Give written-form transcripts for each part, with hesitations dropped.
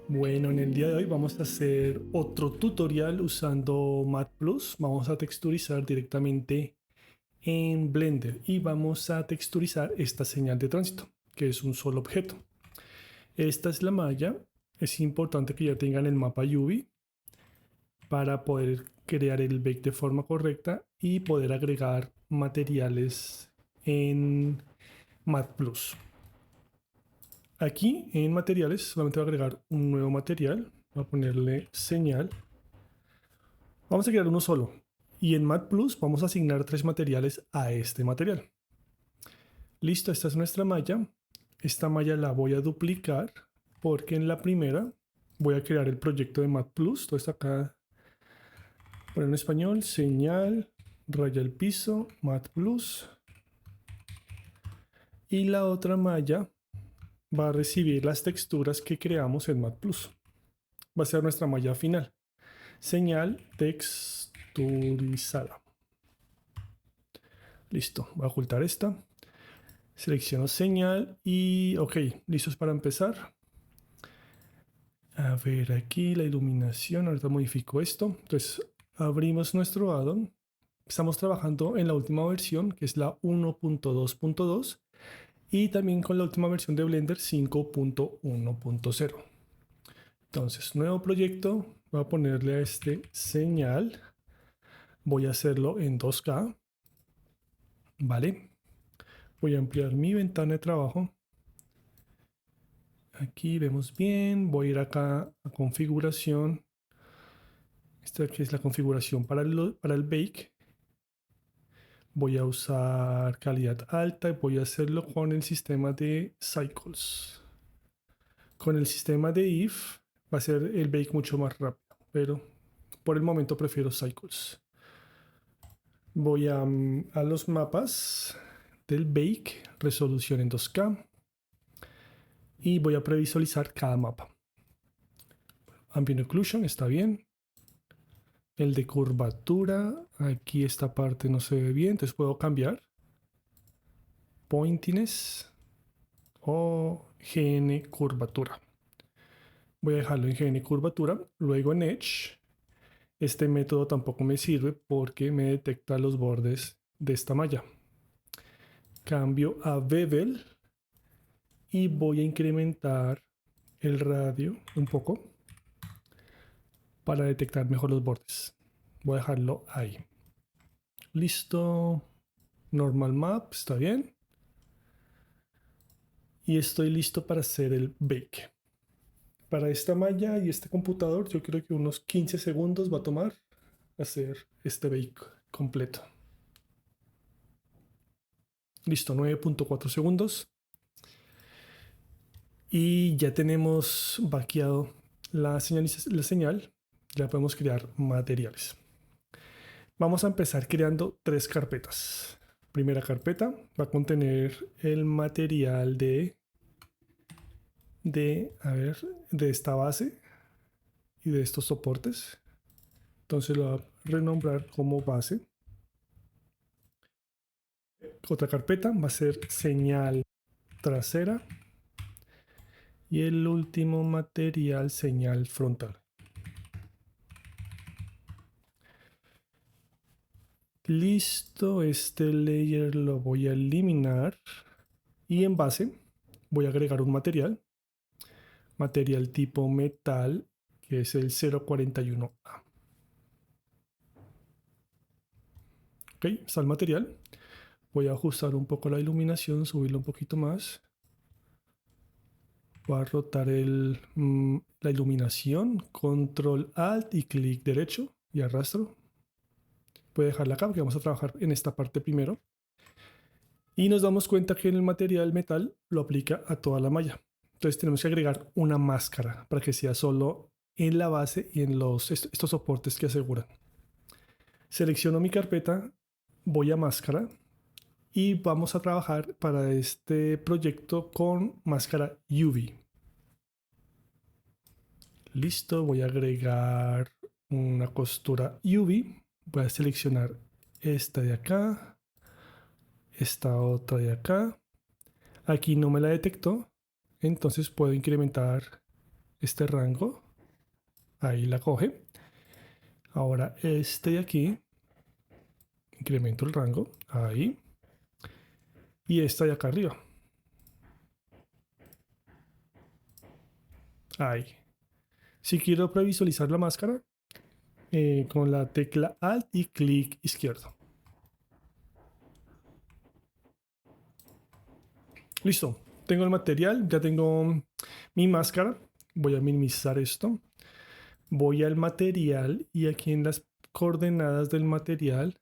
Bueno, en el día de hoy vamos a hacer otro tutorial usando Matplus. Vamos a texturizar directamente en Blender y vamos a texturizar esta señal de tránsito, que es un solo objeto. Esta es la malla. Es importante que ya tengan el mapa UV para poder crear el bake de forma correcta y poder agregar materiales en Matplus. Aquí en materiales solamente voy a agregar un nuevo material. Voy a ponerle señal. Vamos a crear uno solo. Y en Matplus vamos a asignar 3 materiales a este material. Listo, esta es nuestra malla. Esta malla la voy a duplicar porque en la primera voy a crear el proyecto de Matplus. Entonces acá, poner en español, señal, raya el piso, Matplus. Y la otra malla va a recibir las texturas que creamos en Matplus. Va a ser nuestra malla final. Señal texturizada. Listo, voy a ocultar esta. Selecciono señal y ok, listos para empezar. A ver aquí la iluminación, ahorita modifico esto. Entonces abrimos nuestro addon. Estamos trabajando en la última versión que es la 1.2.2 y también con la última versión de Blender 5.1.0. Entonces, nuevo proyecto, voy a ponerle a este señal. Voy a hacerlo en 2K. Vale. Voy a ampliar mi ventana de trabajo. Aquí vemos bien. Voy a ir acá a configuración. Esta aquí es la configuración para el bake. Voy a usar calidad alta y voy a hacerlo con el sistema de cycles. Con el sistema de if va a ser el bake mucho más rápido, pero por el momento prefiero cycles. Voy a los mapas del bake, resolución en 2K. Y voy a previsualizar cada mapa. Ambient Occlusion está bien. El de curvatura, aquí esta parte no se ve bien, entonces puedo cambiar. Pointiness o GN curvatura. Voy a dejarlo en GN curvatura, luego en Edge. Este método tampoco me sirve porque me detecta los bordes de esta malla. Cambio a Bevel y voy a incrementar el radio un poco para detectar mejor los bordes. Voy a dejarlo ahí. Listo. Normal map, está bien. Y estoy listo para hacer el bake. Para esta malla y este computador, yo creo que unos 15 segundos va a tomar hacer este bake completo. Listo, 9.4 segundos. Y ya tenemos vaqueado la señal. Ya podemos crear materiales. Vamos a empezar creando 3 carpetas. Primera carpeta va a contener el material de esta base y de estos soportes. Entonces lo voy a renombrar como base. Otra carpeta va a ser señal trasera. Y el último material, señal frontal. Listo, este layer lo voy a eliminar. Y en base voy a agregar un material. Material tipo metal, que es el 041A. Ok, está el material. Voy a ajustar un poco la iluminación, subirlo un poquito más. Voy a rotar la iluminación, control alt y clic derecho y arrastro. Voy a dejarla acá porque vamos a trabajar en esta parte primero. Y nos damos cuenta que en el material metal lo aplica a toda la malla. Entonces tenemos que agregar una máscara para que sea solo en la base y en estos soportes que aseguran. Selecciono mi carpeta, voy a máscara y vamos a trabajar para este proyecto con máscara UV. Listo, voy a agregar una costura UV. Voy a seleccionar esta de acá, esta otra de acá. Aquí no me la detectó, entonces puedo incrementar este rango. Ahí la coge. Ahora este de aquí, incremento el rango. Ahí. Y esta de acá arriba. Ahí. Si quiero previsualizar la máscara, con la tecla Alt y clic izquierdo. Listo. Tengo el material, ya tengo mi máscara. Voy a minimizar esto. Voy al material y aquí en las coordenadas del material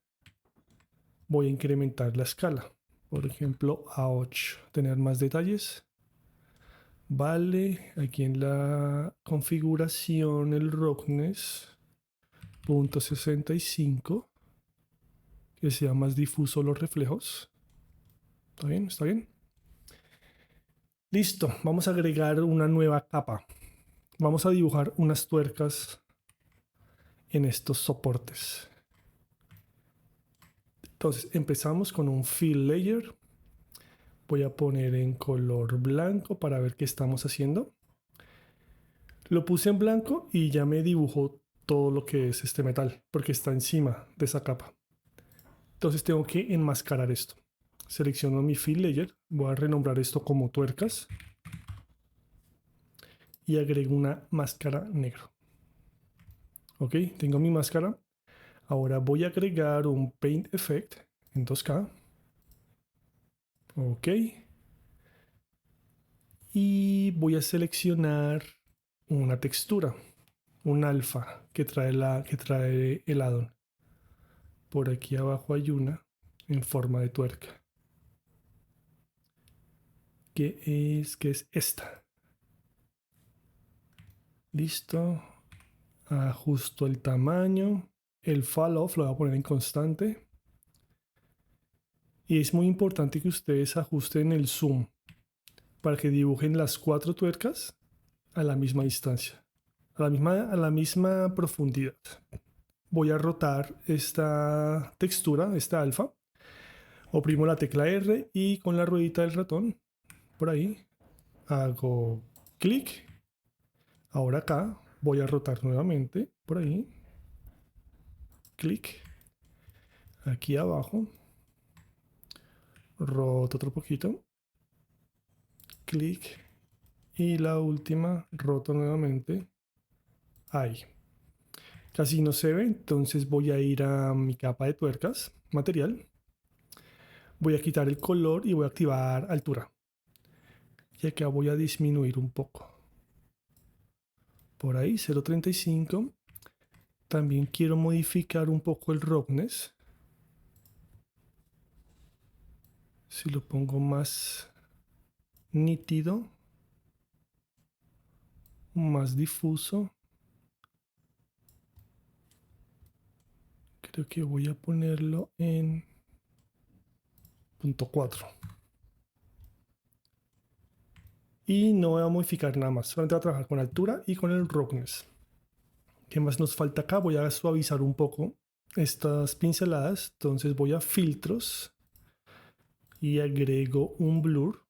voy a incrementar la escala. Por ejemplo, a 8. Tener más detalles. Vale, aquí en la configuración el roughness .65, que sea más difuso los reflejos. ¿Está bien? ¿Está bien? Listo, vamos a agregar una nueva capa. Vamos a dibujar unas tuercas en estos soportes. Entonces empezamos con un fill layer. Voy a poner en color blanco para ver qué estamos haciendo. Lo puse en blanco y ya me dibujó todo lo que es este metal, porque está encima de esa capa. Entonces tengo que enmascarar esto. Selecciono mi fill layer, voy a renombrar esto como tuercas y agrego una máscara negro. Ok, tengo mi máscara. Ahora voy a agregar un Paint Effect en 2K. Ok. Y voy a seleccionar una textura, un alfa que trae el addon. Por aquí abajo hay una en forma de tuerca. Que es esta. Listo. Ajusto el tamaño. El fall off lo voy a poner en constante. Y es muy importante que ustedes ajusten el zoom para que dibujen las 4 tuercas a la misma distancia, a la misma profundidad. Voy a rotar esta textura, esta alfa. Oprimo la tecla R y con la ruedita del ratón, por ahí, hago clic. Ahora acá voy a rotar nuevamente, por ahí. Clic. Aquí abajo. Roto otro poquito. Clic. Y la última, roto nuevamente. Ahí. Casi no se ve, entonces voy a ir a mi capa de tuercas, material. Voy a quitar el color y voy a activar altura. Y acá voy a disminuir un poco. Por ahí, 0.35. También quiero modificar un poco el roughness. Si lo pongo más nítido, más difuso. Creo que voy a ponerlo en 0.4. Y no voy a modificar nada más. Solamente voy a trabajar con altura y con el roughness. ¿Qué más nos falta acá? Voy a suavizar un poco estas pinceladas. Entonces voy a filtros y agrego un blur.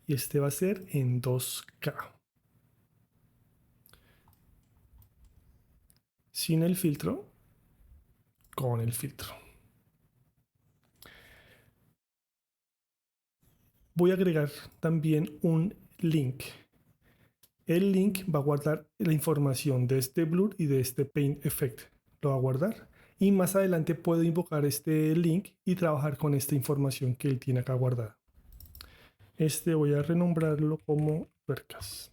Y este va a ser en 2K. Sin el filtro, con el filtro. Voy a agregar también un link. El link va a guardar la información de este blur y de este paint effect. Lo va a guardar. Y más adelante puedo invocar este link y trabajar con esta información que él tiene acá guardada. Este voy a renombrarlo como tuercas.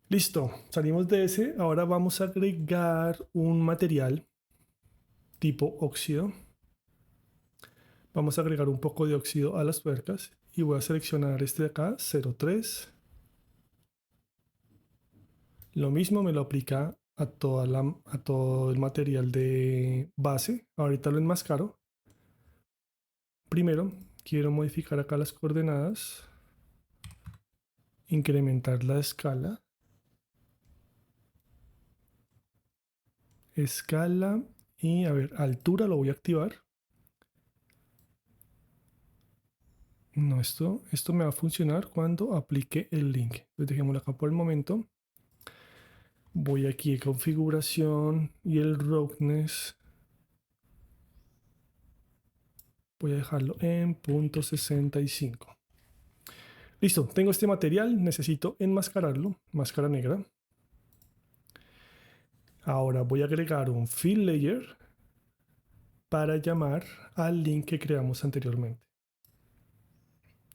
Listo, salimos de ese. Ahora vamos a agregar un material tipo óxido. Vamos a agregar un poco de óxido a las tuercas y voy a seleccionar este de acá, 0.3. Lo mismo me lo aplica a todo el material de base. Ahorita lo enmascaro. Primero, quiero modificar acá las coordenadas, incrementar la escala. Escala y a ver, altura lo voy a activar. No, esto me va a funcionar cuando aplique el link. Entonces dejémoslo acá por el momento. Voy aquí a configuración y el roughness. Voy a dejarlo en .65. Listo, tengo este material, necesito enmascararlo, máscara negra. Ahora voy a agregar un fill layer para llamar al link que creamos anteriormente.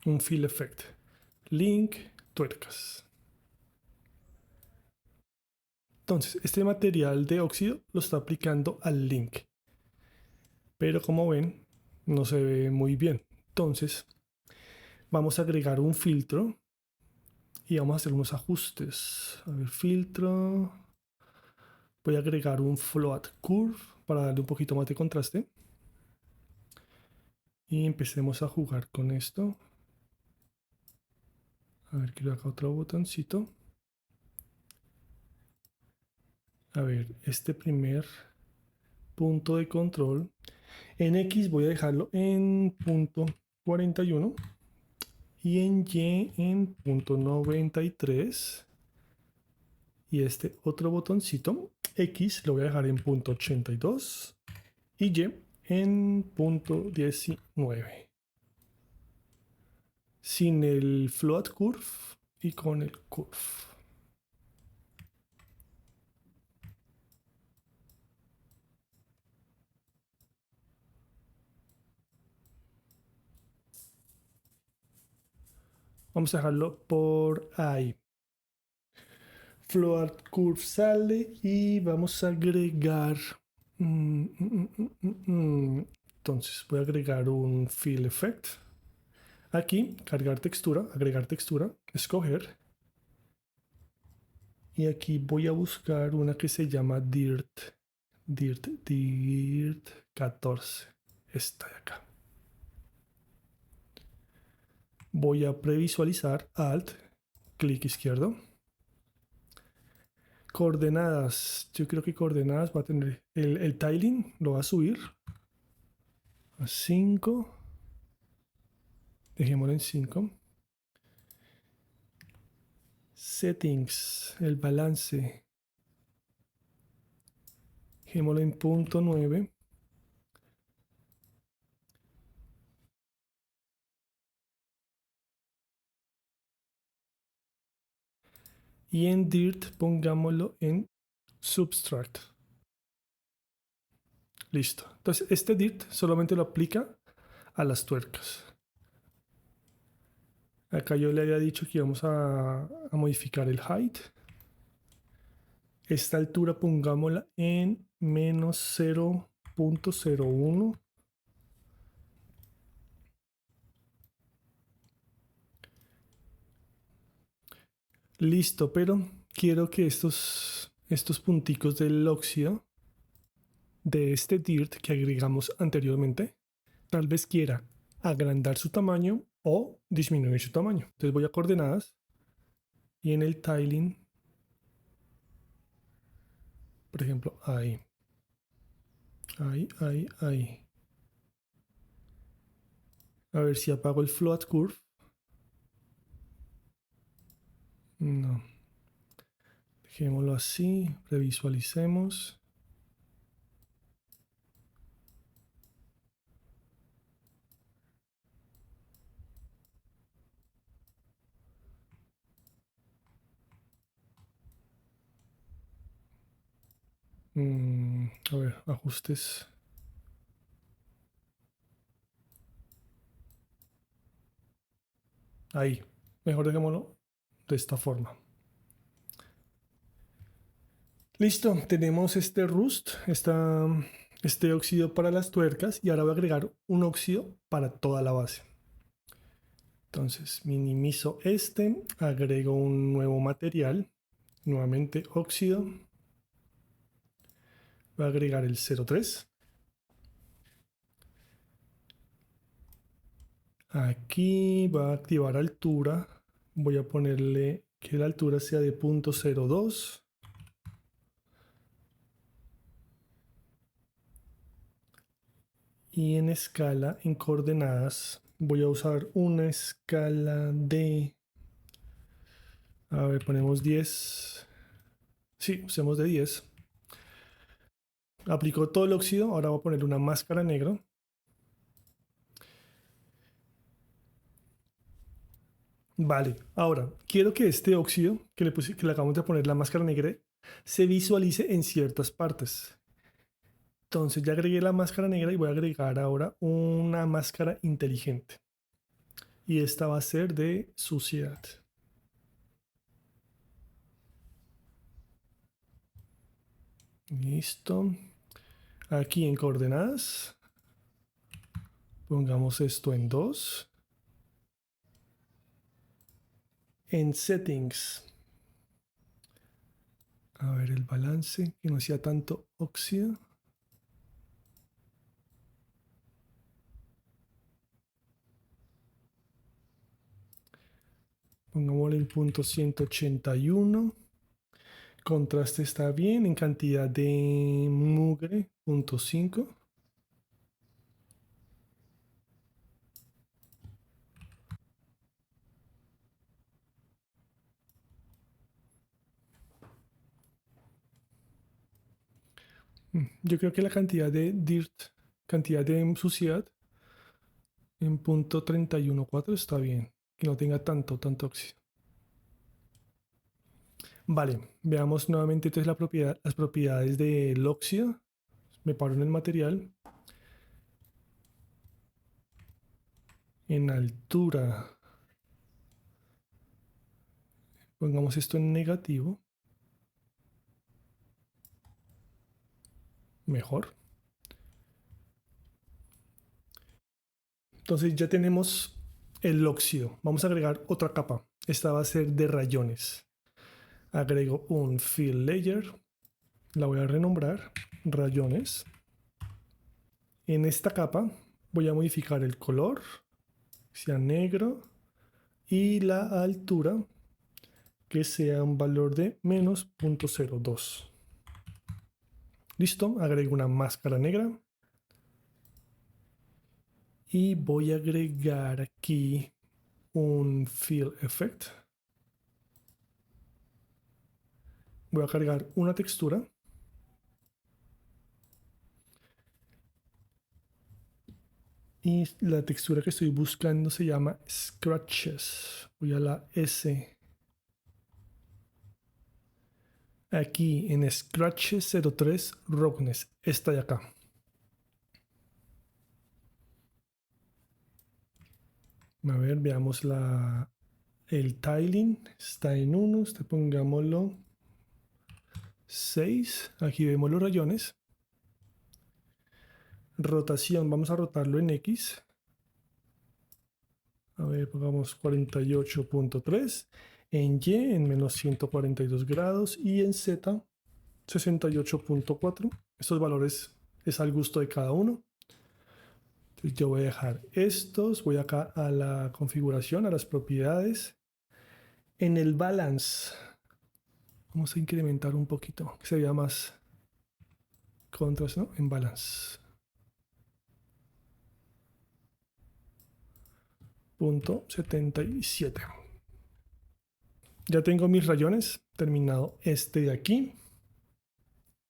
Un fill effect. Link tuercas. Entonces, este material de óxido lo está aplicando al link. Pero como ven, no se ve muy bien. Entonces, vamos a agregar un filtro y vamos a hacer unos ajustes. A ver, filtro. Voy a agregar un float curve para darle un poquito más de contraste. Y empecemos a jugar con esto. A ver, quiero acá otro botoncito. A ver, este primer punto de control. En X voy a dejarlo en punto 41 y en Y en punto 93. Y este otro botoncito X lo voy a dejar en punto 82 y Y en punto 19. Sin el float curve y con el curve. Vamos a dejarlo por ahí. Float curve sale y vamos a agregar. Entonces voy a agregar un fill effect. Aquí, cargar textura, agregar textura, escoger. Y aquí voy a buscar una que se llama Dirt 14. Esta de acá. Voy a previsualizar Alt, clic izquierdo. Coordenadas. Yo creo que coordenadas va a tener el tiling, lo va a subir a 5. Dejémoslo en 5. Settings, el balance. Dejémoslo en punto 9. Y en Dirt pongámoslo en Subtract. Listo. Entonces este Dirt solamente lo aplica a las tuercas. Acá yo le había dicho que íbamos a modificar el height. Esta altura pongámosla en menos 0.01. Listo, pero quiero que estos punticos del óxido de este dirt que agregamos anteriormente, tal vez quiera agrandar su tamaño o disminuir su tamaño. Entonces voy a coordenadas y en el tiling, por ejemplo, ahí. Ahí. A ver si apago el float curve. No. Dejémoslo así, previsualicemos. A ver, ajustes. Ahí. Mejor dejémoslo de esta forma. Listo, tenemos este rust, este óxido para las tuercas y ahora voy a agregar un óxido para toda la base. Entonces minimizo este, agrego un nuevo material, nuevamente óxido. Voy a agregar el 0.3. Aquí va a activar altura. Voy a ponerle que la altura sea de 0.02. Y en escala, en coordenadas, Voy a usar una escala de... A ver, ponemos 10. Sí, usemos de 10. Aplicó todo el óxido, ahora voy a poner una máscara negra. Vale, ahora quiero que este óxido que le acabamos de poner la máscara negra se visualice en ciertas partes. Entonces ya agregué la máscara negra y voy a agregar ahora una máscara inteligente. Y esta va a ser de suciedad. Listo. Aquí en coordenadas, pongamos esto en 2. En settings, a ver el balance, que no sea tanto óxido. Pongámosle el punto 181. Contraste está bien. En cantidad de mugre, punto 5. Yo creo que la cantidad de dirt, cantidad de suciedad en punto 31.4 está bien. Que no tenga tanto óxido. Vale, veamos nuevamente entonces las propiedades del óxido. Me paro en el material. En altura, pongamos esto en negativo. Mejor. Entonces ya tenemos el óxido. Vamos a agregar otra capa. Esta va a ser de rayones. Agrego un fill layer. La voy a renombrar rayones. En esta capa voy a modificar el color, que sea negro, y la altura, que sea un valor de menos 0.02. Listo, agrego una máscara negra. Y voy a agregar aquí un fill effect. Voy a cargar una textura. Y la textura que estoy buscando se llama Scratches. Voy a la S. Aquí en Scratches 03 Roughness. Esta de acá. A ver, veamos el tiling. Está en 1. Pongámoslo 6. Aquí vemos los rayones. Rotación, vamos a rotarlo en X. A ver, pongamos 48.3. En Y, en menos 142 grados. Y en Z, 68.4. Estos valores es al gusto de cada uno. Entonces yo voy a dejar estos. Voy acá a la configuración, a las propiedades. En el balance, vamos a incrementar un poquito, que se vea más contraste, ¿no? En balance. Punto 77. Ya tengo mis rayones, terminado este de aquí.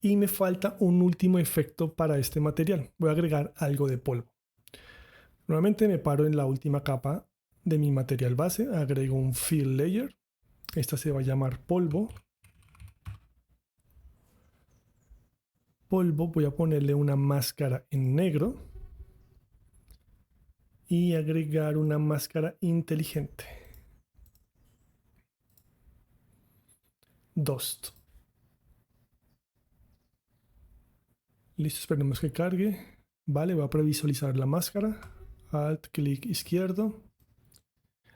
Y me falta un último efecto para este material. Voy a agregar algo de polvo. Nuevamente me paro en la última capa de mi material base, agrego un fill layer. Esta se va a llamar polvo. Polvo, voy a ponerle una máscara en negro y agregar una máscara inteligente. Dust. Listo, esperemos que cargue. Vale, va a previsualizar la máscara. Alt, clic izquierdo.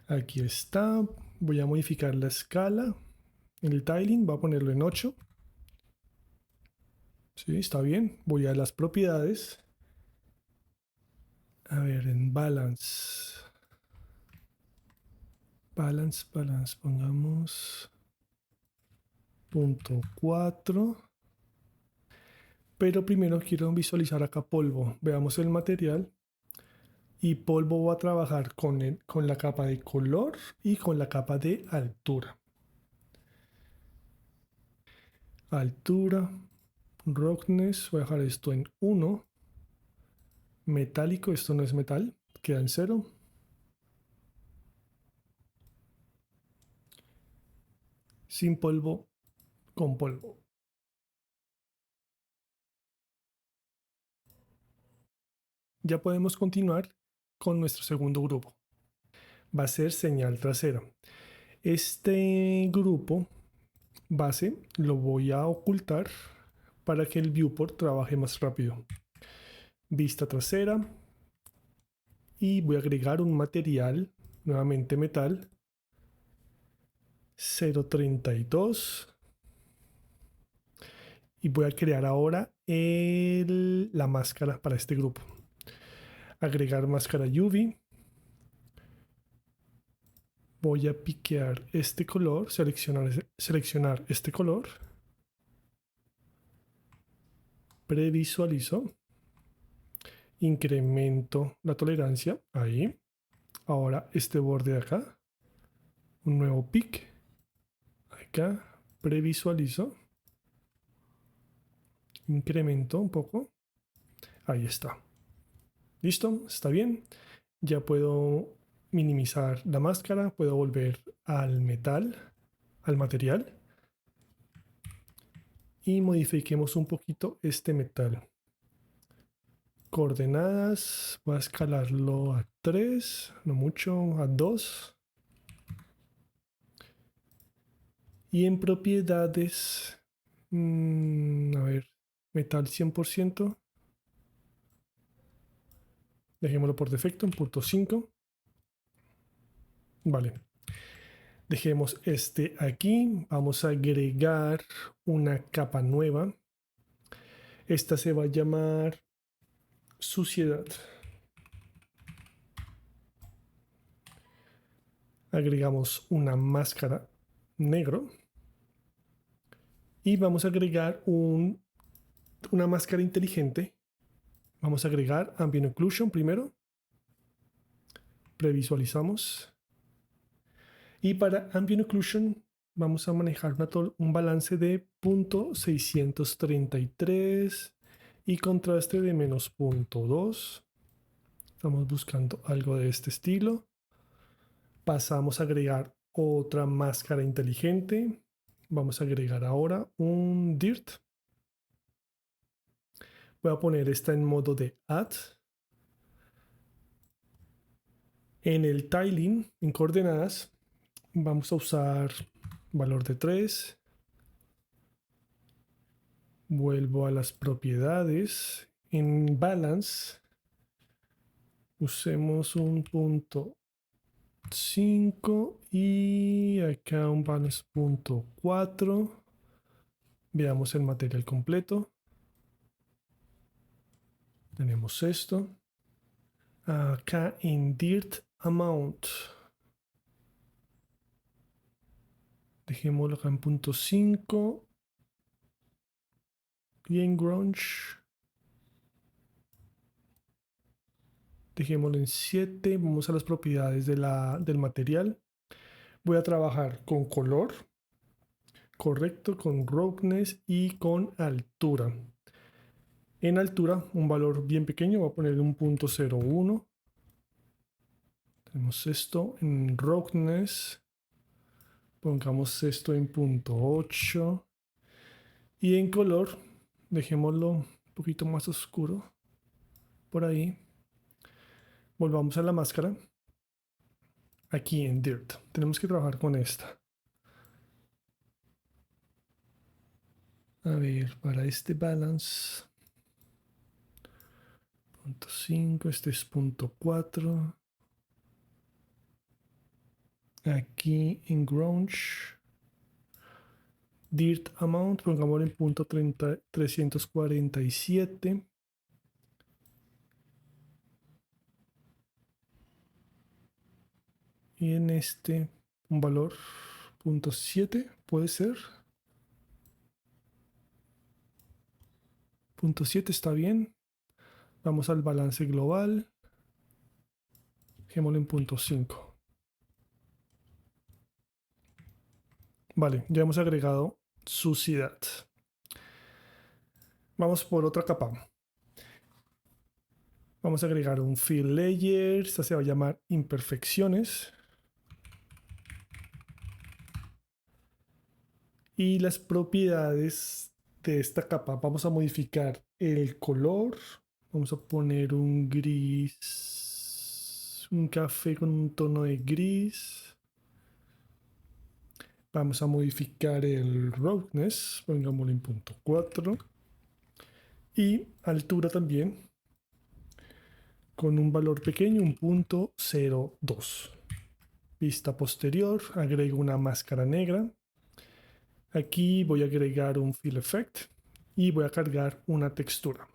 Aquí está. Voy a modificar la escala. El tiling, voy a ponerlo en 8. Sí, está bien. Voy a las propiedades. A ver, en balance. Balance, pongamos punto 4. Pero primero quiero visualizar acá polvo. Veamos el material. Y polvo va a trabajar con la capa de color y con la capa de altura. Altura, roughness, voy a dejar esto en 1. Metálico, esto no es metal, queda en 0. Sin polvo, con polvo. Ya podemos continuar con nuestro segundo grupo. Va a ser señal trasera. Este grupo base lo voy a ocultar para que el viewport trabaje más rápido. Vista trasera. Y voy a agregar un material, nuevamente metal, 0.32. Y voy a crear ahora la máscara para este grupo. Agregar máscara UV. Voy a piquear este color, seleccionar este color. Previsualizo. Incremento la tolerancia. Ahí. Ahora este borde de acá. Un nuevo pic. Acá. Previsualizo. Incremento un poco. Ahí está. ¿Listo? ¿Está bien? Ya puedo minimizar la máscara. Puedo volver al metal, al material. Y modifiquemos un poquito este metal. Coordenadas, voy a escalarlo a 3, no mucho, a 2. Y en propiedades, a ver, metal 100%. Dejémoslo por defecto en punto 5. Vale. Dejemos este aquí. Vamos a agregar una capa nueva. Esta se va a llamar suciedad. Agregamos una máscara negro. Y vamos a agregar una máscara inteligente. Vamos a agregar Ambient Occlusion primero. Previsualizamos. Y para Ambient Occlusion vamos a manejar un balance de 0.633 y contraste de menos 0.2. Estamos buscando algo de este estilo. Pasamos a agregar otra máscara inteligente. Vamos a agregar ahora un Dirt. Voy a poner esta en modo de Add. En el tiling, en coordenadas, vamos a usar valor de 3. Vuelvo a las propiedades. En balance, usemos un punto 5 y acá un balance punto 4. Veamos el material completo. Tenemos esto. Acá en Dirt Amount. Dejémoslo acá en punto 5. Y en Grunge. Dejémoslo en 7. Vamos a las propiedades del material. Voy a trabajar con color. Correcto, con roughness y con altura. En altura, un valor bien pequeño. Voy a poner un punto 0.1. Tenemos esto en roughness. Pongamos esto en punto 8. Y en color, dejémoslo un poquito más oscuro. Por ahí. Volvamos a la máscara. Aquí en Dirt. Tenemos que trabajar con esta. A ver, para este balance. Punto 5. Este es punto 4. Aquí en Grunge. Dirt Amount, pongámoslo en punto 347. Y en este, un valor punto 7, puede ser. Punto 7 está bien. Vamos al balance global. Dejémoslo en punto 5. Vale, ya hemos agregado suciedad. Vamos por otra capa. Vamos a agregar un fill layer. Esta se va a llamar imperfecciones. Y las propiedades de esta capa. Vamos a modificar el color. Vamos a poner un gris, un café con un tono de gris. Vamos a modificar el roughness, pongámoslo en punto 4. Y altura también, con un valor pequeño, un punto 0.2. Vista posterior, agrego una máscara negra. Aquí voy a agregar un fill effect y voy a cargar una textura.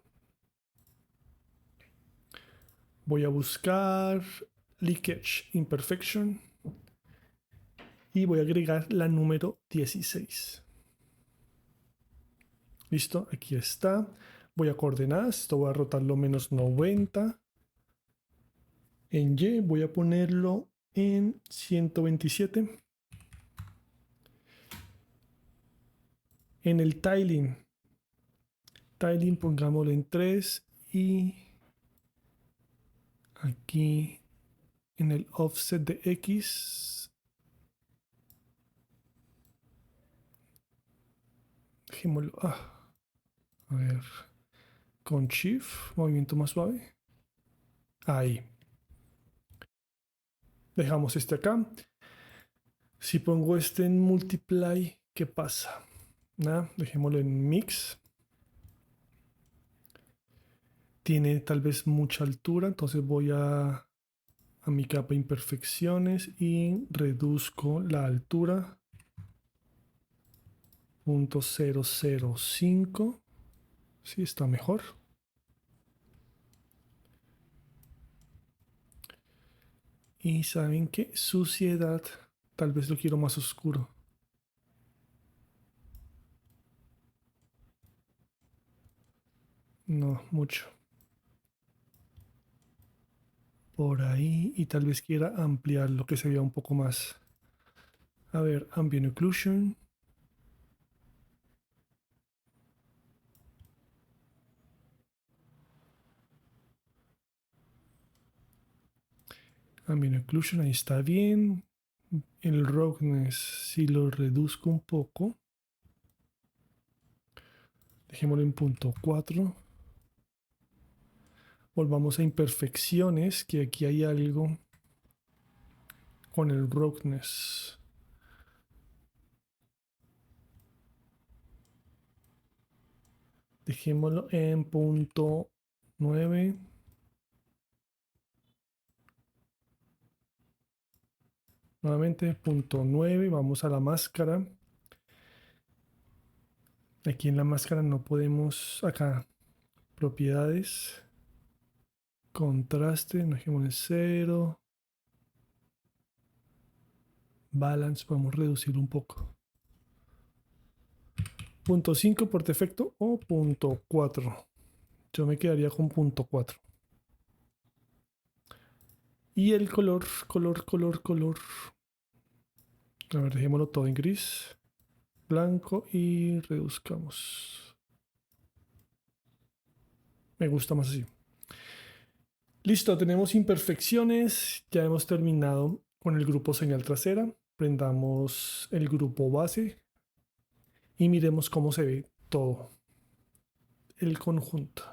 Voy a buscar leakage imperfection y voy a agregar la número 16. Listo, aquí está. Voy a coordenadas, esto voy a rotarlo menos 90. En Y voy a ponerlo en 127. En el tiling pongámoslo en 3 y aquí en el offset de X dejémoslo, a ver, con Shift, movimiento más suave. Ahí. Dejamos este acá. Si pongo este en multiply, ¿qué pasa? Nada, dejémoslo en mix. Tiene tal vez mucha altura, entonces voy a mi capa imperfecciones y reduzco la altura 0.005. Sí, está mejor. Y ¿saben qué? Suciedad, tal vez lo quiero más oscuro. No, mucho. Por ahí, y tal vez quiera ampliar lo que se vea un poco más. A ver, ambient occlusion. Ambient occlusion, ahí está bien. El roughness, si lo reduzco un poco, dejémoslo en punto 4. Volvamos a imperfecciones, que aquí hay algo con el roughness. Dejémoslo en punto 9. Nuevamente, punto 9. Vamos a la máscara. Aquí en la máscara no podemos, acá, propiedades, contraste, dejémoslo en 0. Balance, podemos reducir un poco. Punto 5 por defecto o punto 4. Yo me quedaría con punto 4. Y el color. A ver, dejémoslo todo en gris, blanco y reduzcamos. Me gusta más así. Listo, tenemos imperfecciones. Ya hemos terminado con el grupo señal trasera. Prendamos el grupo base y miremos cómo se ve todo el conjunto.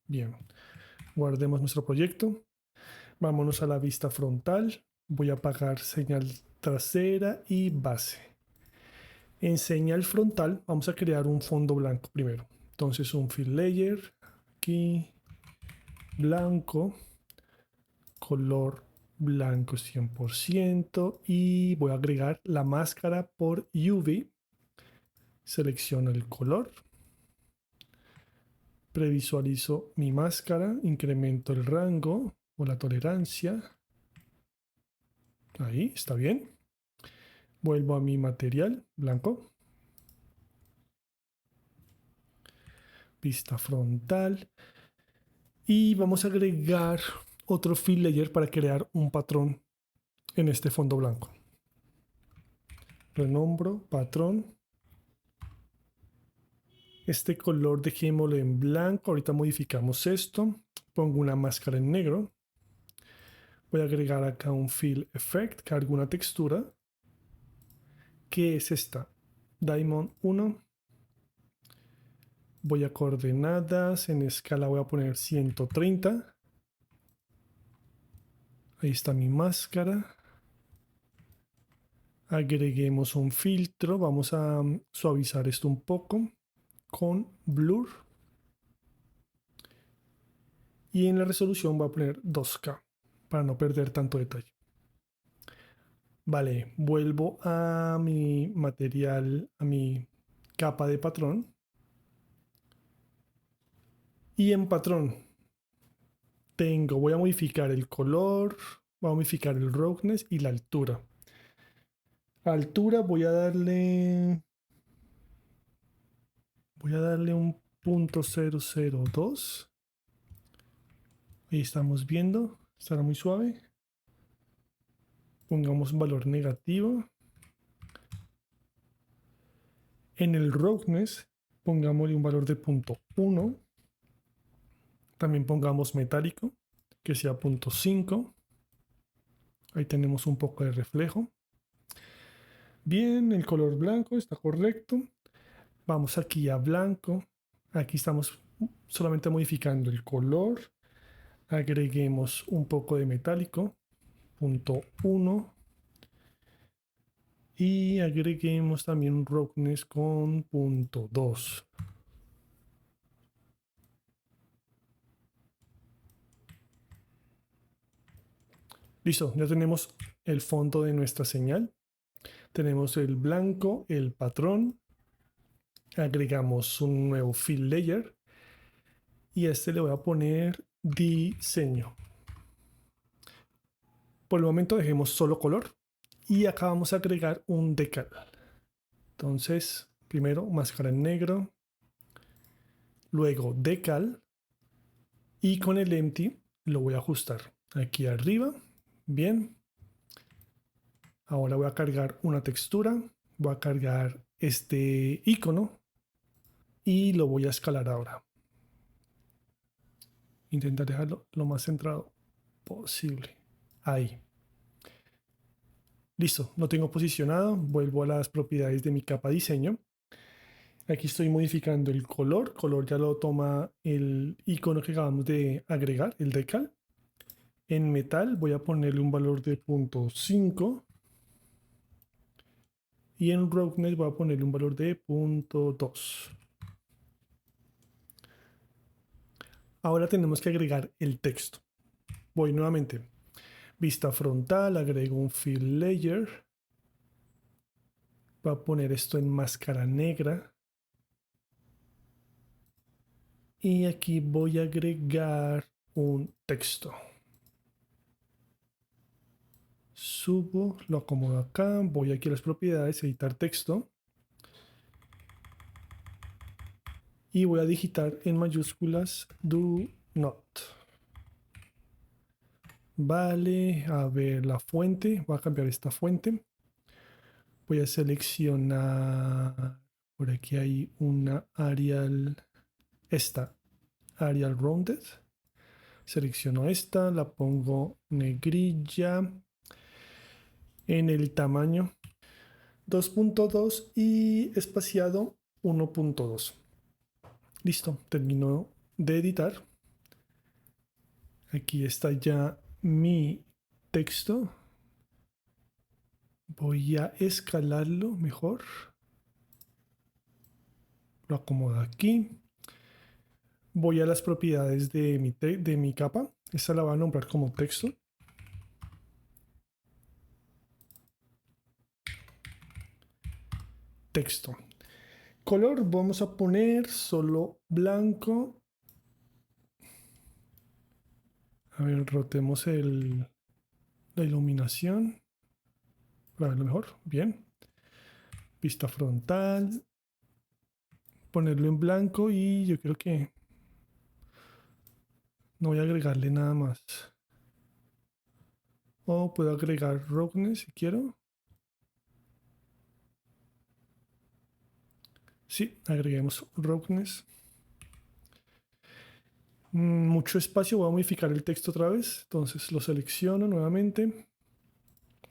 Bien, guardemos nuestro proyecto. Vámonos a la vista frontal. Voy a apagar señal trasera y base. En señal frontal vamos a crear un fondo blanco primero. Entonces un fill layer, aquí, blanco, color blanco 100% y voy a agregar la máscara por UV. Selecciono el color, previsualizo mi máscara, incremento el rango o la tolerancia. Ahí está bien. Vuelvo a mi material blanco. vista frontal. Y vamos a agregar otro fill layer para crear un patrón en este fondo blanco. Renombro patrón. Este color dejémoslo en blanco. Ahorita modificamos esto. Pongo una máscara en negro. Voy a agregar acá un fill effect, cargo una textura, que es esta, Diamond 1. Voy a coordenadas, en escala voy a poner 130. Ahí está mi máscara. Agreguemos un filtro, vamos a suavizar esto un poco con blur. Y en la resolución voy a poner 2K para no perder tanto detalle. Vale, vuelvo a mi material, a mi capa de patrón. Y en patrón voy a modificar el color, voy a modificar el roughness y la altura. Altura voy a darle un .002. Ahí estamos viendo, estará muy suave. Pongamos un valor negativo. En el roughness pongámosle un valor de 0.1. También pongamos metálico, que sea 0.5. Ahí tenemos un poco de reflejo. Bien, el color blanco está correcto. Vamos aquí a blanco. Aquí estamos solamente modificando el color. Agreguemos un poco de metálico, 0.1. Y agreguemos también un roughness con 0.2. Listo, ya tenemos el fondo de nuestra señal. Tenemos el blanco, el patrón. Agregamos un nuevo fill layer. Y a este le voy a poner diseño. Por el momento dejemos solo color. Y acá vamos a agregar un decal. Entonces, primero máscara en negro. Luego decal. Y con el empty lo voy a ajustar aquí arriba. Bien. Ahora voy a cargar una textura. Voy a cargar este icono. Y lo voy a escalar ahora. Intentar dejarlo lo más centrado posible. Ahí. Listo, lo tengo posicionado. Vuelvo a las propiedades de mi capa diseño. Aquí estoy modificando el color. Color ya lo toma el icono que acabamos de agregar, el decal. En metal voy a ponerle un valor de 0.5. Y en roughness voy a ponerle un valor de 0.2. Ahora tenemos que agregar el texto. Voy nuevamente. Vista frontal, agrego un fill layer. Voy a poner esto en máscara negra. Y aquí voy a agregar un texto. Subo, lo acomodo acá, voy aquí a las propiedades, editar texto. Y voy a digitar en mayúsculas do not. Vale, a ver la fuente, voy a cambiar esta fuente. Voy a seleccionar, por aquí hay una Arial, esta, Arial Rounded. Selecciono esta, la pongo negrilla. En el tamaño 2.2 y espaciado 1.2. Listo, termino de editar. Aquí está ya mi texto. Voy a escalarlo mejor. Lo acomodo aquí. Voy a las propiedades de mi capa. Esta la voy a nombrar como texto. Texto. Color vamos a poner solo blanco. A ver, rotemos la iluminación para verlo mejor. Bien. Vista frontal. ponerlo en blanco y yo creo que no voy a agregarle nada más. O puedo agregar roughness si quiero. Sí, agreguemos roughness. Mucho espacio, voy a modificar el texto otra vez. Entonces lo selecciono nuevamente.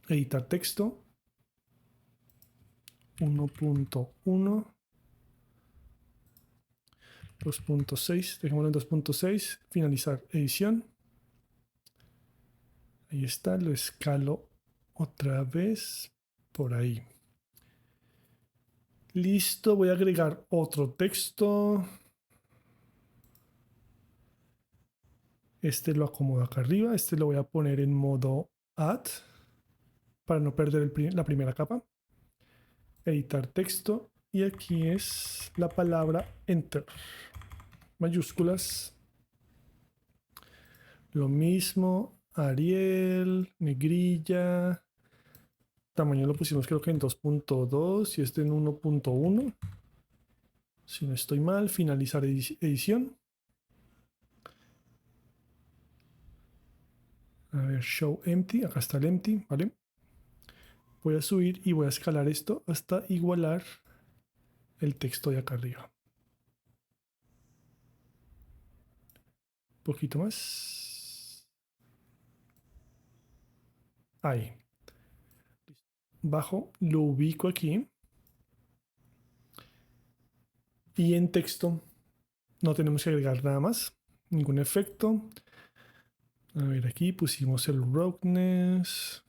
Editar texto. 1.1. 2.6. Dejémoslo en 2.6. Finalizar edición. Ahí está, lo escalo otra vez por ahí. Listo, voy a agregar otro texto. Este lo acomodo acá arriba. Este lo voy a poner en modo add para no perder la primera capa. Editar texto. Y aquí es la palabra enter. Mayúsculas. Lo mismo. Arial, negrilla. Tamaño lo pusimos creo que en 2.2 y este en 1.1. Si no estoy mal, finalizar edición. A ver, show empty. Acá está el empty, ¿vale? Voy a subir y voy a escalar esto hasta igualar el texto de acá arriba. Un poquito más. Ahí. Bajo, lo ubico aquí. Y en texto no tenemos que agregar nada más. Ningún efecto. A ver, aquí pusimos el roughness.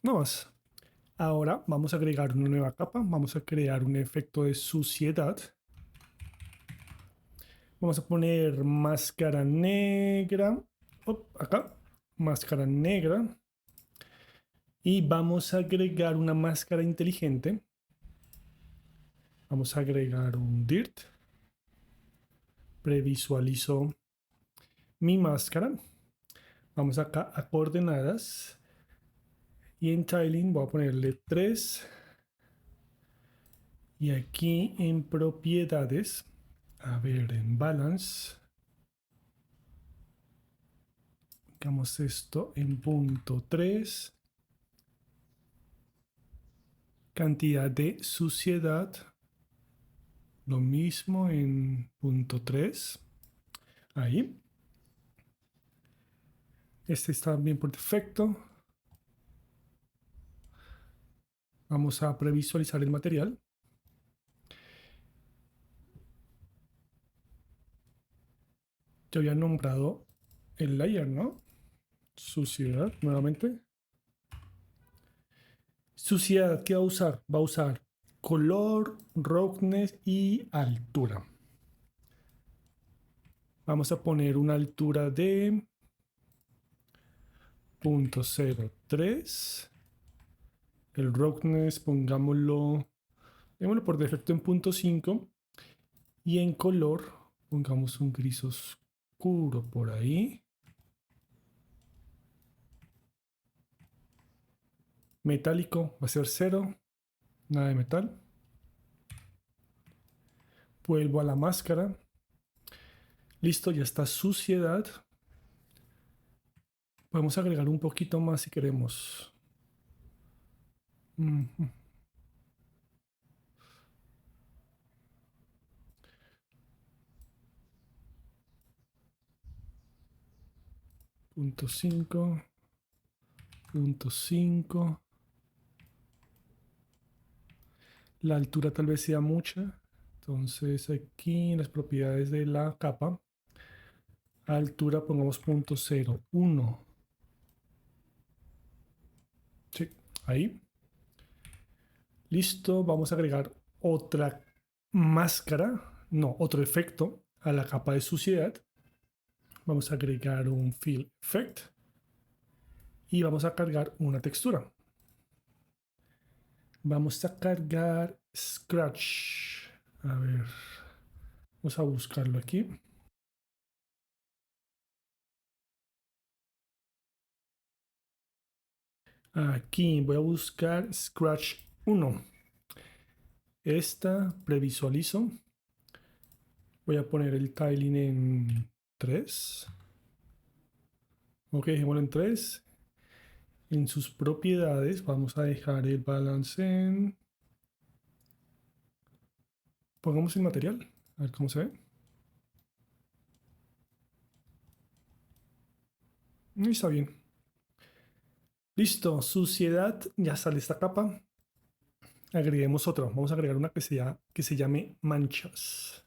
No más. Ahora vamos a agregar una nueva capa. Vamos a crear un efecto de suciedad. Vamos a poner máscara negra. Acá. Máscara negra. Y vamos a agregar una máscara inteligente. Vamos a agregar un dirt. Previsualizo mi máscara. Vamos acá a coordenadas. Y en tiling voy a ponerle 3. Y aquí en propiedades, a ver, en balance, pongamos esto en punto 3. Cantidad de suciedad, lo mismo en punto 3. Ahí. Este está bien por defecto. Vamos a previsualizar el material. Ya había nombrado el layer, ¿no? Suciedad, nuevamente. Suciedad, ¿qué va a usar? Va a usar color, roughness y altura. Vamos a poner una altura de 0.03. El roughness, démoslo por defecto en 0.5. Y en color, pongamos un gris oscuro por ahí. Metálico va a ser 0. Nada de metal. Vuelvo a la máscara. Listo, ya está suciedad. Podemos agregar un poquito más si queremos. 0.5. 0.5. La altura tal vez sea mucha. Entonces aquí en las propiedades de la capa, altura pongamos 0.01. Sí, ahí. Listo, vamos a agregar otra máscara, no, otro efecto a la capa de suciedad. Vamos a agregar un fill effect y vamos a cargar una textura. Vamos a cargar Scratch. A ver, vamos a buscarlo aquí. Aquí voy a buscar Scratch 1. Esta previsualizo. Voy a poner el tiling en 3. Ok, dejémoslo en 3. En sus propiedades vamos a dejar el balance en... Pongamos el material, a ver cómo se ve. Y está bien. Listo, suciedad, ya sale esta capa. Agreguemos otro. Vamos a agregar una que se llame manchas.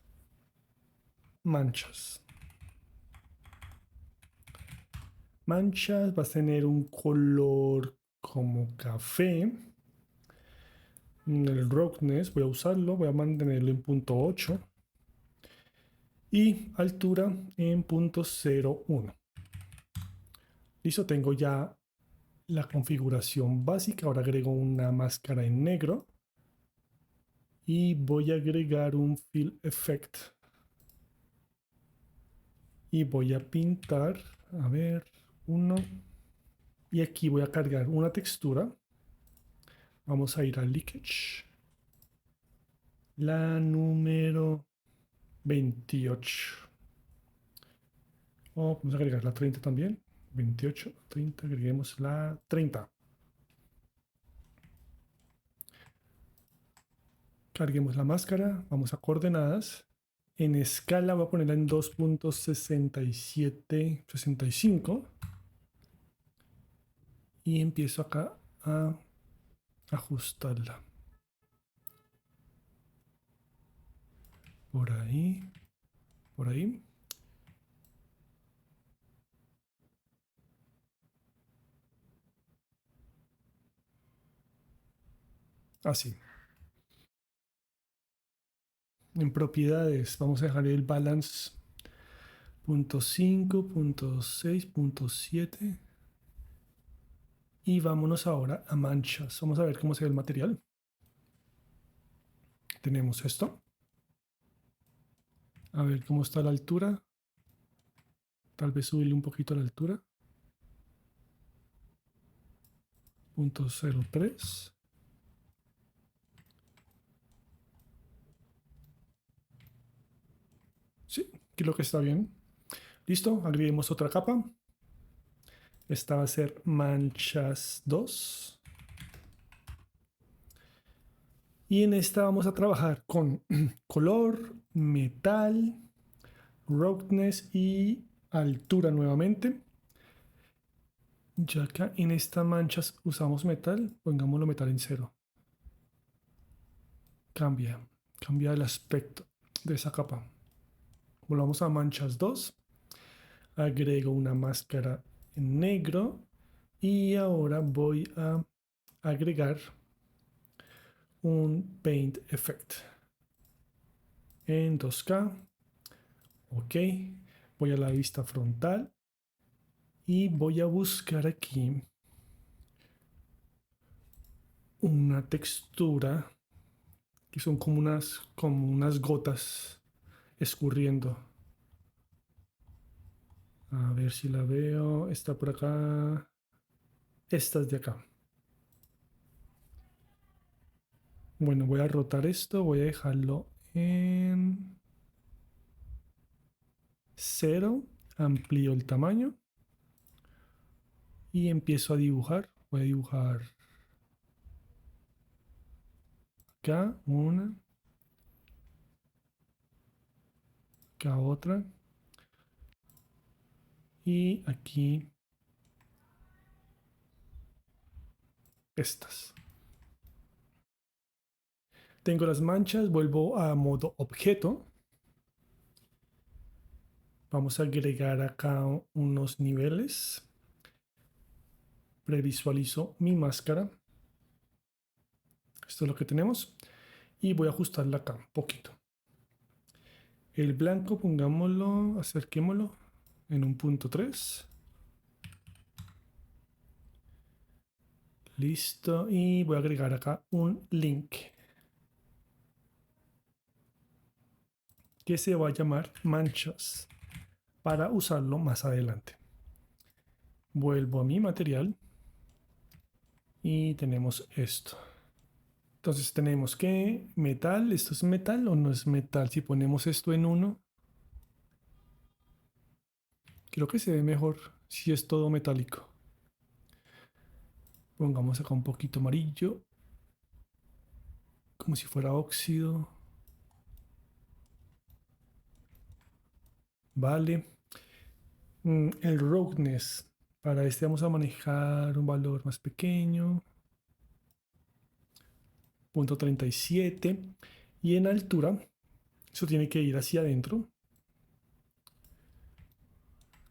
Manchas. Manchas, vas a tener un color como café. El roughness, voy a usarlo, voy a mantenerlo en punto 8. Y altura en punto 0,1. Listo, tengo ya la configuración básica. Ahora agrego una máscara en negro. Y voy a agregar un fill effect. Y voy a pintar, a ver, uno. Y aquí voy a cargar una textura. Vamos a ir a leakage. La número 28. O vamos a agregar la 30 también. 28, 30, agreguemos la 30. Carguemos la máscara, vamos a coordenadas. En escala voy a ponerla en 2.6765. Y empiezo acá a ajustarla. Por ahí, por ahí. Así. En propiedades vamos a dejar el balance punto 5, punto 6, punto 7. Y vámonos ahora a manchas. Vamos a ver cómo se ve el material. Tenemos esto. A ver cómo está la altura. Tal vez subirle un poquito la altura. Punto 0,3. Sí, creo que está bien. Listo, agreguemos otra capa. Esta va a ser manchas 2. Y en esta vamos a trabajar con color, metal, roughness y altura nuevamente. Ya acá en estas manchas usamos metal, pongámoslo metal en 0. Cambia el aspecto de esa capa. Volvamos a manchas 2. Agrego una máscara en negro y ahora voy a agregar un paint effect en 2K. Ok, voy a la vista frontal y voy a buscar aquí una textura que son como unas gotas escurriendo. A ver si la veo. Está por acá. Esta es de acá. Bueno, voy a rotar esto. Voy a dejarlo en 0. Amplío el tamaño. Y empiezo a dibujar. Voy a dibujar acá una. Acá otra. Y aquí estas. Tengo las manchas. Vuelvo a modo objeto. Vamos a agregar acá unos niveles. Previsualizo mi máscara. Esto es lo que tenemos. Y voy a ajustarla acá un poquito. El blanco, pongámoslo, acerquémoslo en un punto 3. Listo. Y voy a agregar acá un link que se va a llamar manchas para usarlo más adelante. Vuelvo a mi material y tenemos esto. Entonces tenemos que metal, ¿esto es metal o no es metal? Si ponemos esto en 1, Creo que se ve mejor si es todo metálico. Pongamos acá un poquito amarillo, como si fuera óxido. Vale. El roughness. Para este vamos a manejar un valor más pequeño. 0.37. Y en altura, eso tiene que ir hacia adentro.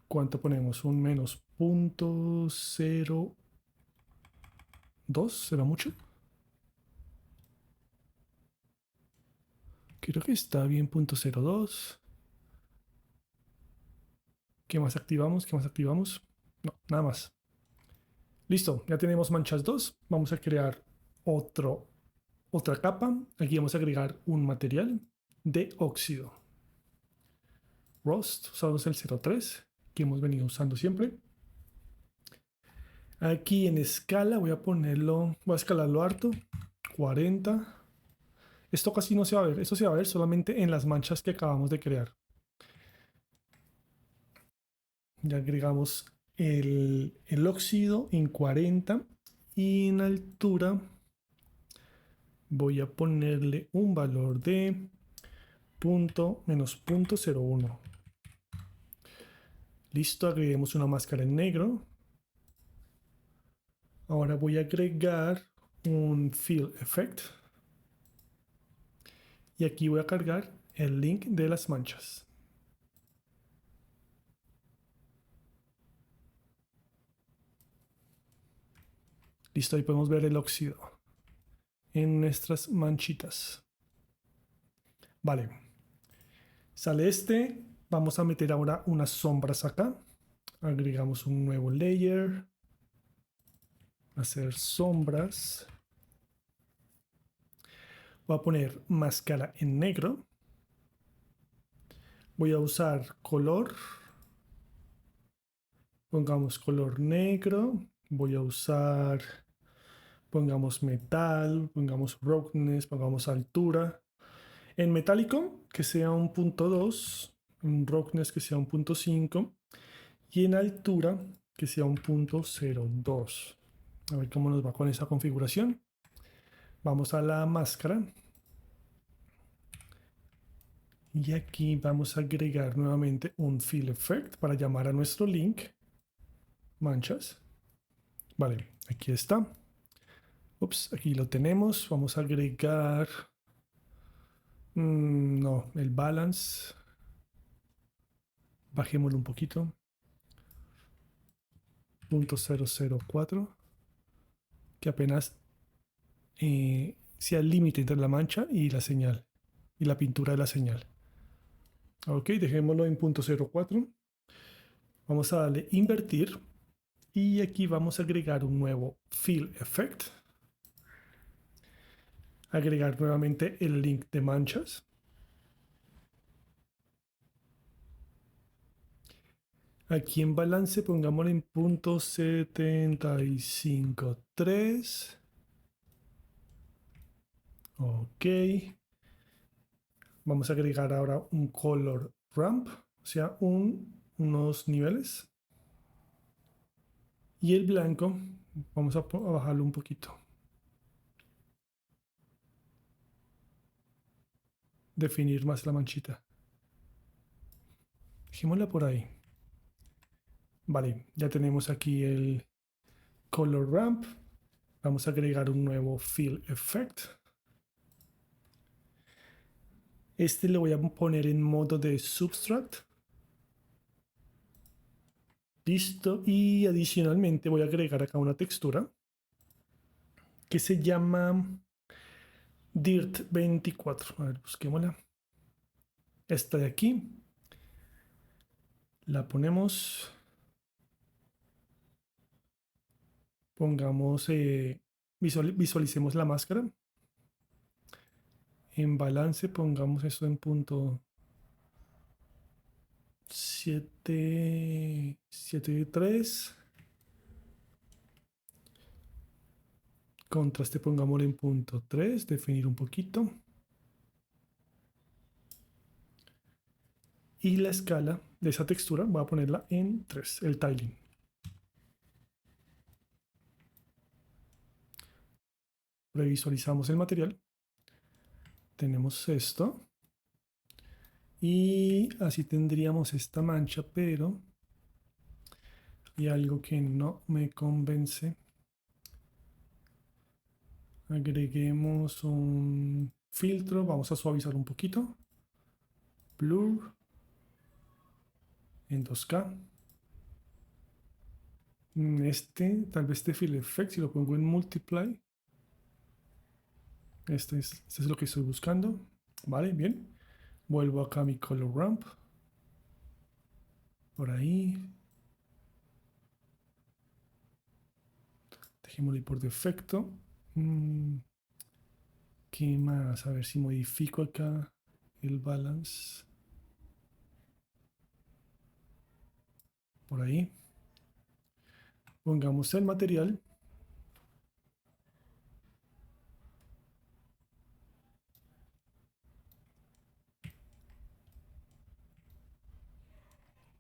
¿Cuánto ponemos? Un menos 0.02. ¿Será mucho? Creo que está bien. 0.02. ¿Qué más activamos? ¿Qué más activamos? No, nada más. Listo, ya tenemos manchas 2. Vamos a crear otra capa. Aquí vamos a agregar un material de óxido. Rust, usamos el 03 que hemos venido usando siempre. Aquí en escala voy a escalarlo harto, 40. Esto casi no se va a ver, esto se va a ver solamente en las manchas que acabamos de crear. Ya agregamos el óxido en 40 y en altura voy a ponerle un valor de menos 0.01. Listo, agreguemos una máscara en negro. Ahora voy a agregar un Fill Effect. Y aquí voy a cargar el link de las manchas. Listo, ahí podemos ver el óxido en nuestras manchitas. Vale. Sale este. Vamos a meter ahora unas sombras acá. Agregamos un nuevo layer. Hacer sombras. Voy a poner máscara en negro. Voy a usar color. Pongamos color negro. Voy a usar, pongamos metal, pongamos roughness, pongamos altura. En metálico, que sea un 0.2, en roughness que sea un 0.5 y en altura que sea un 0.02. A ver cómo nos va con esa configuración. Vamos a la máscara. Y aquí vamos a agregar nuevamente un Fill Effect para llamar a nuestro link. Manchas. Vale, aquí está. Ups, aquí lo tenemos. Vamos a agregar... no, el balance. Bajémoslo un poquito. 0.004. Que apenas sea el límite entre la mancha y la señal. Y la pintura de la señal. Ok, dejémoslo en 0.04. Vamos a darle invertir. Y aquí vamos a agregar un nuevo Fill Effect. Agregar nuevamente el link de manchas. Aquí en balance pongámoslo en 0.753. Ok. Vamos a agregar ahora un color ramp, o sea, unos niveles. Y el blanco, vamos a bajarlo un poquito. Definir más la manchita. Dejémosla por ahí. Vale, ya tenemos aquí el color ramp. Vamos a agregar un nuevo fill effect. Este lo voy a poner en modo de subtract. Listo. Y adicionalmente voy a agregar acá una textura que se llama Dirt24. A ver, busquémosla. Esta de aquí. La ponemos. Pongamos, visualicemos la máscara. En balance pongamos eso en 0.773. Contraste pongámoslo en 0.3, definir un poquito. Y la escala de esa textura voy a ponerla en 3, el tiling. Revisualizamos el material. Tenemos esto. Y así tendríamos esta mancha, pero hay algo que no me convence. Agreguemos un filtro. Vamos a suavizar un poquito. Blur en 2K. Tal vez este fill effect, si lo pongo en multiply. Este es lo que estoy buscando. Vale, bien. Vuelvo acá a mi color ramp. Por ahí. Dejémoslo por defecto. ¿Qué más? A ver si modifico acá el balance. Por ahí. Pongamos el material.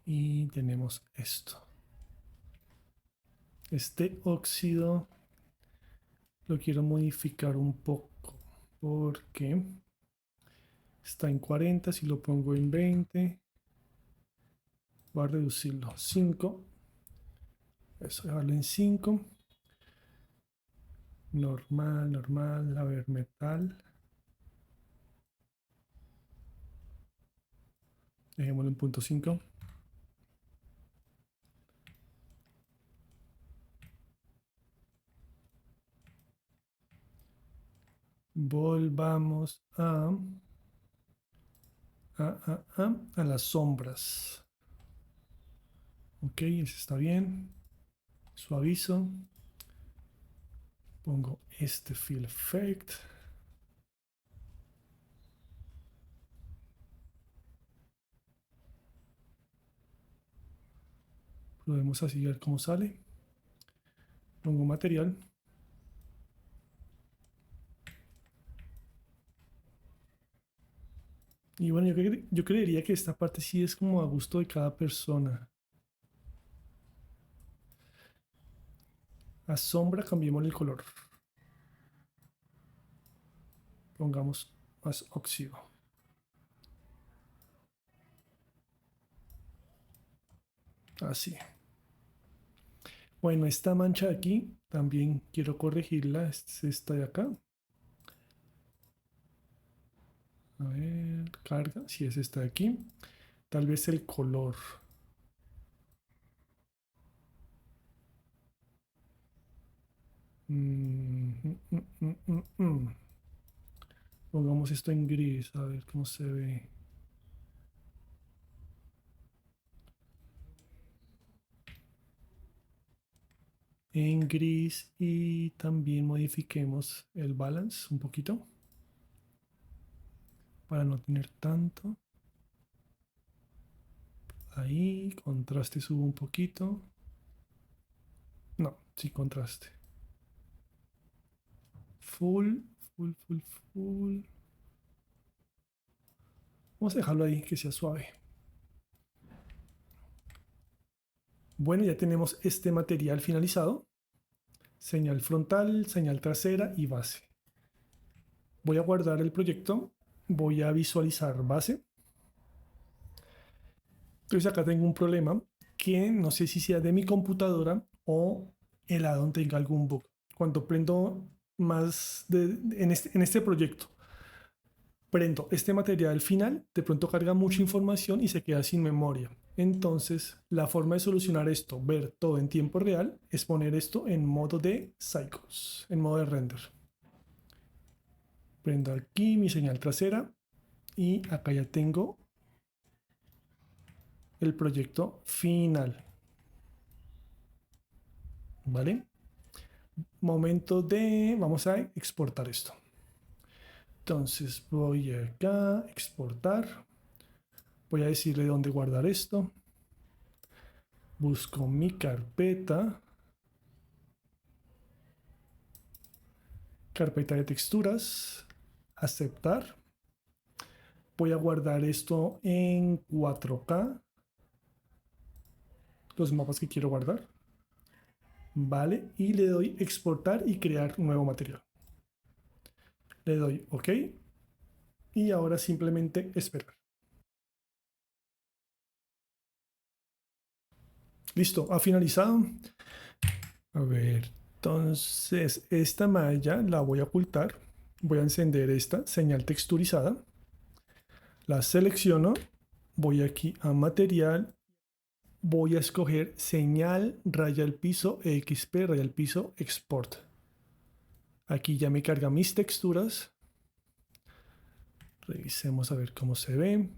Y tenemos esto. Este óxido lo quiero modificar un poco porque está en 40. Si lo pongo en 20, voy a reducirlo 5. Eso, dejarlo en 5. Normal, normal. A ver, metal. Dejémoslo en 0.5. Volvamos a las sombras. Ok, ese está bien. Suavizo. Pongo este fill effect. Probemos así ver cómo sale. Pongo material. Y bueno, yo creería que esta parte sí es como a gusto de cada persona. A sombra cambiemos el color. Pongamos más óxido. Así. Bueno, esta mancha de aquí también quiero corregirla. Es esta de acá. A ver, carga. Si es esta de aquí. Tal vez el color. Pongamos esto en gris, a ver cómo se ve. En gris y también modifiquemos el balance un poquito para no tener tanto. Ahí, contraste subo un poquito. No, sí, contraste. Full, full, full, full. Vamos a dejarlo ahí, que sea suave. Bueno, ya tenemos este material finalizado. Señal frontal, señal trasera y base. Voy a guardar el proyecto. Voy a visualizar base. Entonces acá tengo un problema que no sé si sea de mi computadora o el addon tenga algún bug. Cuando prendo en este proyecto, prendo este material final, de pronto carga mucha información y se queda sin memoria. Entonces, la forma de solucionar esto, ver todo en tiempo real, es poner esto en modo de cycles, en modo de render. Prendo aquí mi señal trasera y acá ya tengo el proyecto final. ¿Vale? Momento de, vamos a exportar esto. Entonces voy acá, exportar. Voy a decirle dónde guardar esto. Busco mi carpeta. Carpeta de texturas. Aceptar. Voy a guardar esto en 4K. los mapas que quiero guardar. Vale, y le doy exportar y crear un nuevo material. Le doy OK y ahora simplemente esperar. Listo, ha finalizado. A ver, entonces esta malla la voy a ocultar. Voy a encender esta señal texturizada. La selecciono. Voy aquí a material. Voy a escoger señal raya al piso EXP raya al piso export. Aquí ya me carga mis texturas. Revisemos a ver cómo se ve.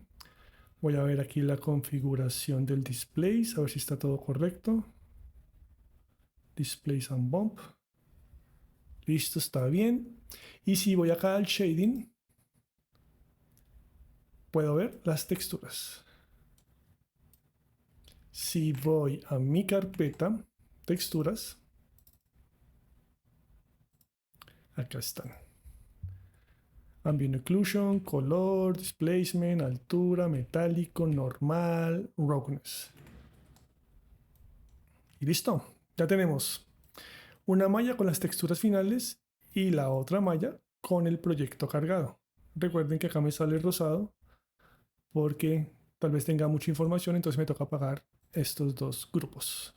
Voy a ver aquí la configuración del display, a ver si está todo correcto. Displays and bump. Listo, está bien. Y si voy acá al shading, puedo ver las texturas. Si voy a mi carpeta, texturas, acá están. Ambient occlusion, color, displacement, altura, metálico, normal, roughness. Y listo, ya tenemos una malla con las texturas finales y la otra malla con el proyecto cargado. Recuerden que acá me sale rosado porque tal vez tenga mucha información, entonces me toca apagar estos dos grupos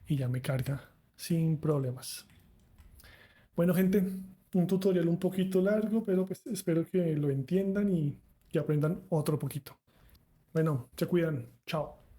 y ya me carga sin problemas. Bueno, gente, un tutorial un poquito largo, pero pues espero que lo entiendan y que aprendan otro poquito. Bueno, se cuidan. Chao.